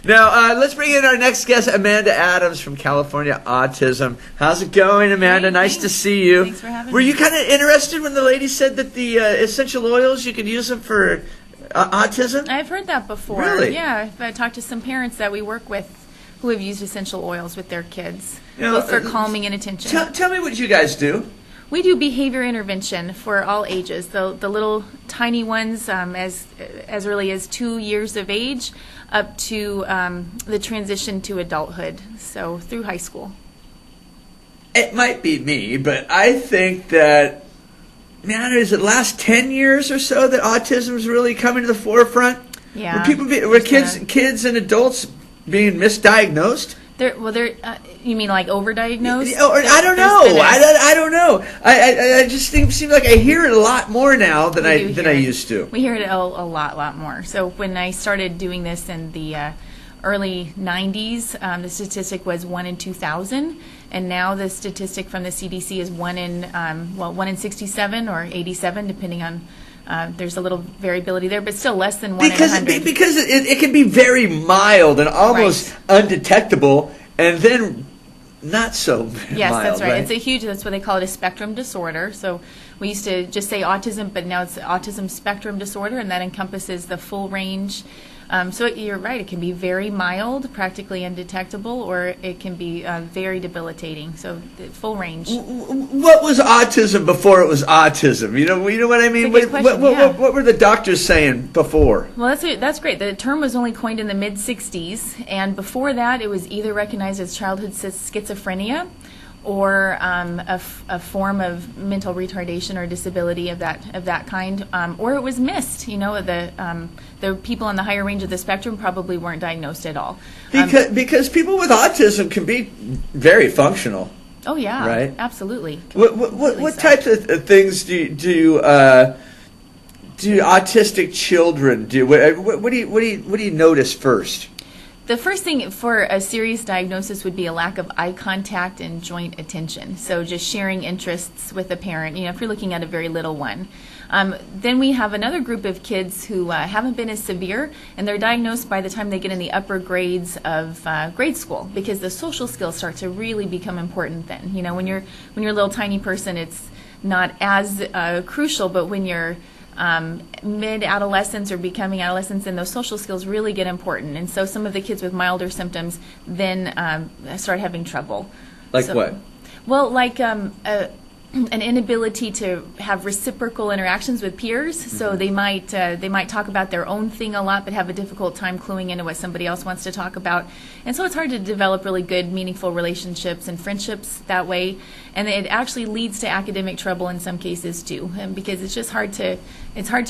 Now, let's bring in our next guest, Amanda Adams from California Autism. How's it going, Amanda? Great, nice thanks. to see you. Thanks for having me. Were you kind of interested when the lady said that the essential oils, you could use them for autism? I've heard that before. Really? Yeah, I've talked to some parents that we work with who have used essential oils with their kids, Now, both for calming and attention. Tell me what you guys do. We do behavior intervention for all ages. The little tiny ones, as early as 2 years of age, up to the transition to adulthood. So through high school. It might be me, but I think that, man, is it last 10 years or so that autism is really coming to the forefront? Yeah. Were kids and adults being misdiagnosed? You mean like overdiagnosed? I don't know. I don't know. I just think it seems like I hear it a lot more now than I used to. We hear it a lot more. So when I started doing this in the early 90s, the statistic was 1 in 2,000, and now the statistic from the CDC is 1 in 67 or 87, depending on. There's a little variability there, but still less than 1 in 100. Because it can be very mild and almost undetectable, and then not so yes, mild. That's right. That's what they call it, a spectrum disorder. So we used to just say autism, but now it's autism spectrum disorder, and that encompasses the full range. So you're right, it can be very mild, practically undetectable, or it can be very debilitating. So the full range. What was autism before it was autism? You know what I mean? What were the doctors saying before? Well, that's great. The term was only coined in the mid-'60s, and before that it was either recognized as childhood schizophrenia or a form of mental retardation or disability of that kind, or it was missed. The people on the higher range of the spectrum probably weren't diagnosed at all. Because people with autism can be very functional. Oh yeah, right? Absolutely. What types of things do autistic children do? What do you notice first? The first thing for a serious diagnosis would be a lack of eye contact and joint attention. So just sharing interests with a parent, if you're looking at a very little one. Then we have another group of kids who haven't been as severe, and they're diagnosed by the time they get in the upper grades of grade school, because the social skills start to really become important then. When you're a little tiny person, it's not as crucial, but when you're mid-adolescence or becoming adolescents, and those social skills really get important. And so some of the kids with milder symptoms then start having trouble. What? Well, like an inability to have reciprocal interactions with peers. Mm-hmm. So they might talk about their own thing a lot, but have a difficult time cluing into what somebody else wants to talk about. And so it's hard to develop really good, meaningful relationships and friendships that way. And it actually leads to academic trouble in some cases too, because it's just hard to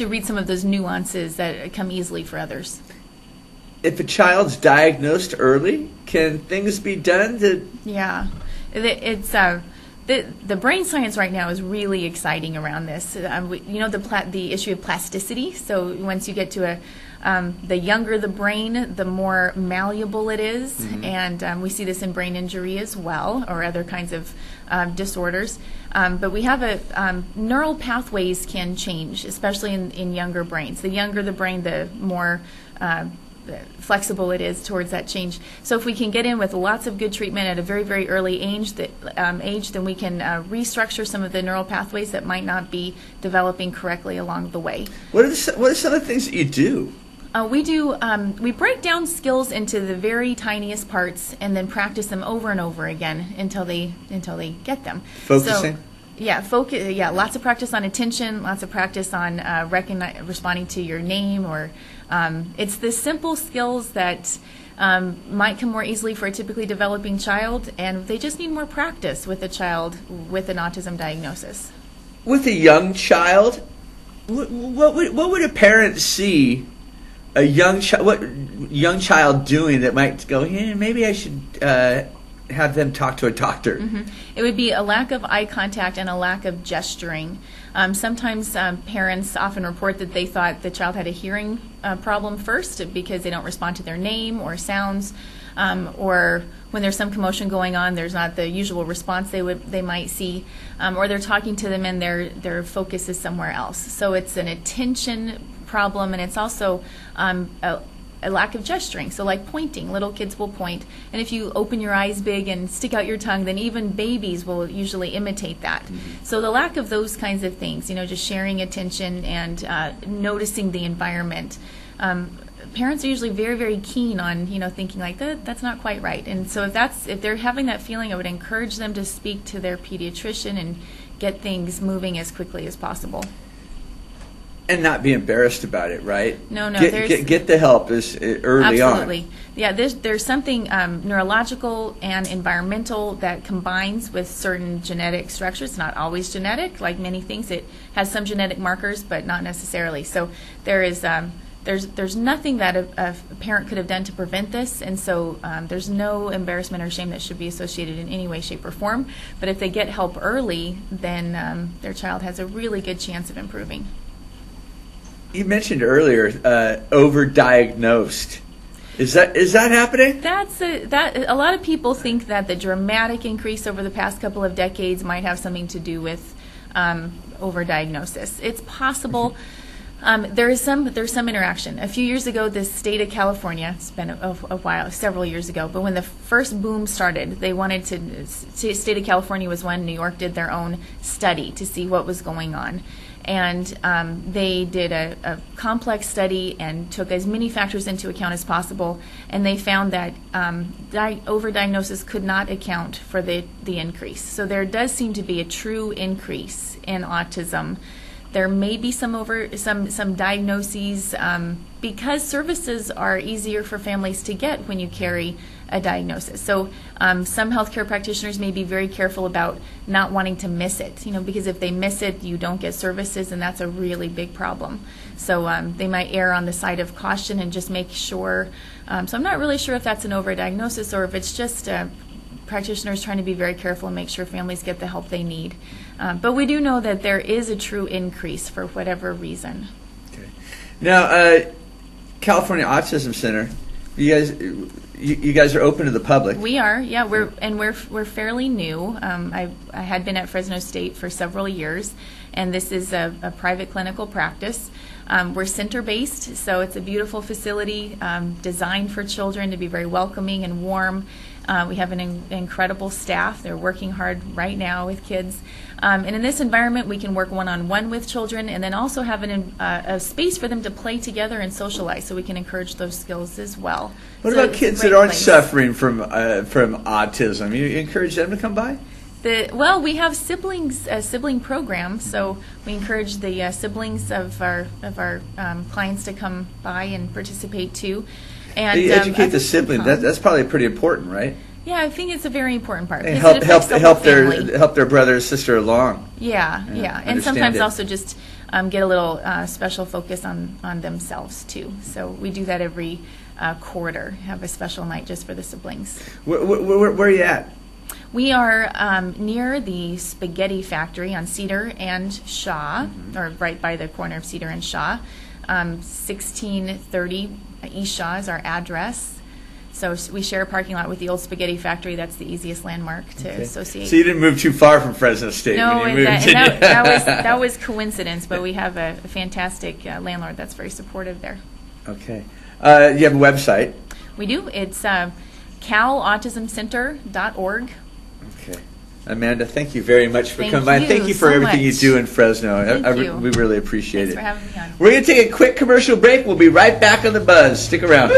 read some of those nuances that come easily for others. If a child's diagnosed early, can things be done to? Yeah, it's. The brain science right now is really exciting around this. The issue of plasticity. So once you get to the younger the brain, the more malleable it is, mm-hmm. and we see this in brain injury as well, or other kinds of disorders. But we have neural pathways can change, especially in younger brains. The younger the brain, the more flexible it is towards that change. So if we can get in with lots of good treatment at a very, very early age, then we can restructure some of the neural pathways that might not be developing correctly along the way. What are some of the things that you do? We break down skills into the very tiniest parts and then practice them over and over again until they get them. Focusing? So, yeah, lots of practice on attention, lots of practice on responding to your name, or it's the simple skills that might come more easily for a typically developing child, and they just need more practice with a child with an autism diagnosis. With a young child, what would a parent see a young child doing that might go, hey, maybe I should have them talk to a doctor? Mm-hmm. It would be a lack of eye contact and a lack of gesturing. Sometimes parents often report that they thought the child had a hearing problem first because they don't respond to their name or sounds, or when there's some commotion going on, there's not the usual response they might see, or they're talking to them and their focus is somewhere else. So it's an attention problem, and it's also a lack of gesturing. So like pointing, little kids will point, and if you open your eyes big and stick out your tongue, then even babies will usually imitate that. So the lack of those kinds of things, just sharing attention and noticing the environment. Parents are usually very, very keen on, thinking like that's not quite right. And so if they're having that feeling, I would encourage them to speak to their pediatrician and get things moving as quickly as possible. And not be embarrassed about it, right? No. Get the help early on. Absolutely. Yeah, there's something neurological and environmental that combines with certain genetic structures. It's not always genetic, like many things. It has some genetic markers, but not necessarily. So there's nothing that a parent could have done to prevent this, and so there's no embarrassment or shame that should be associated in any way, shape, or form. But if they get help early, then their child has a really good chance of improving. You mentioned earlier overdiagnosed. Is that happening? A lot of people think that the dramatic increase over the past couple of decades might have something to do with overdiagnosis. It's possible. There's some interaction. A few years ago, the state of California, it's been a while, several years ago, but when the first boom started, they wanted to, state of California was one, New York did their own study to see what was going on. And they did a complex study and took as many factors into account as possible, and they found that overdiagnosis could not account for the increase. So there does seem to be a true increase in autism. There may be some diagnoses because services are easier for families to get when you carry a diagnosis. So some healthcare practitioners may be very careful about not wanting to miss it, because if they miss it, you don't get services, and that's a really big problem. So they might err on the side of caution and just make sure. So I'm not really sure if that's an overdiagnosis or if it's just practitioners trying to be very careful and make sure families get the help they need. But we do know that there is a true increase for whatever reason. Okay. Now, California Autism Center, you guys are open to the public. We are, yeah. We're fairly new. I had been at Fresno State for several years, and this is a private clinical practice. We're center-based, so it's a beautiful facility designed for children to be very welcoming and warm. We have an incredible staff. They're working hard right now with kids. And in this environment, we can work one-on-one with children and then also have a space for them to play together and socialize, so we can encourage those skills as well. What about kids that aren't suffering from autism? You encourage them to come by? We have sibling programs, so we encourage the siblings of our clients to come by and participate too. And you educate the sibling. That's probably pretty important, right? Yeah, I think it's a very important part. And help their brother or sister along. Yeah. And sometimes also just get a little special focus on themselves too. So we do that every quarter. Have a special night just for the siblings. Where are you at? We are near the Spaghetti Factory on Cedar and Shaw, or right by the corner of Cedar and Shaw. 1630 East Shaw is our address. So we share a parking lot with the old Spaghetti Factory. That's the easiest landmark to associate. So you didn't move too far from Fresno State when you moved. That was coincidence, but we have a fantastic landlord that's very supportive there. Okay. You have a website? We do. It's calautismcenter.org. Okay. Amanda, thank you very much for coming by. Thank you for so everything much. you do in Fresno. We really appreciate it. Thanks for having me on. We're going to take a quick commercial break. We'll be right back on The Buzz. Stick around.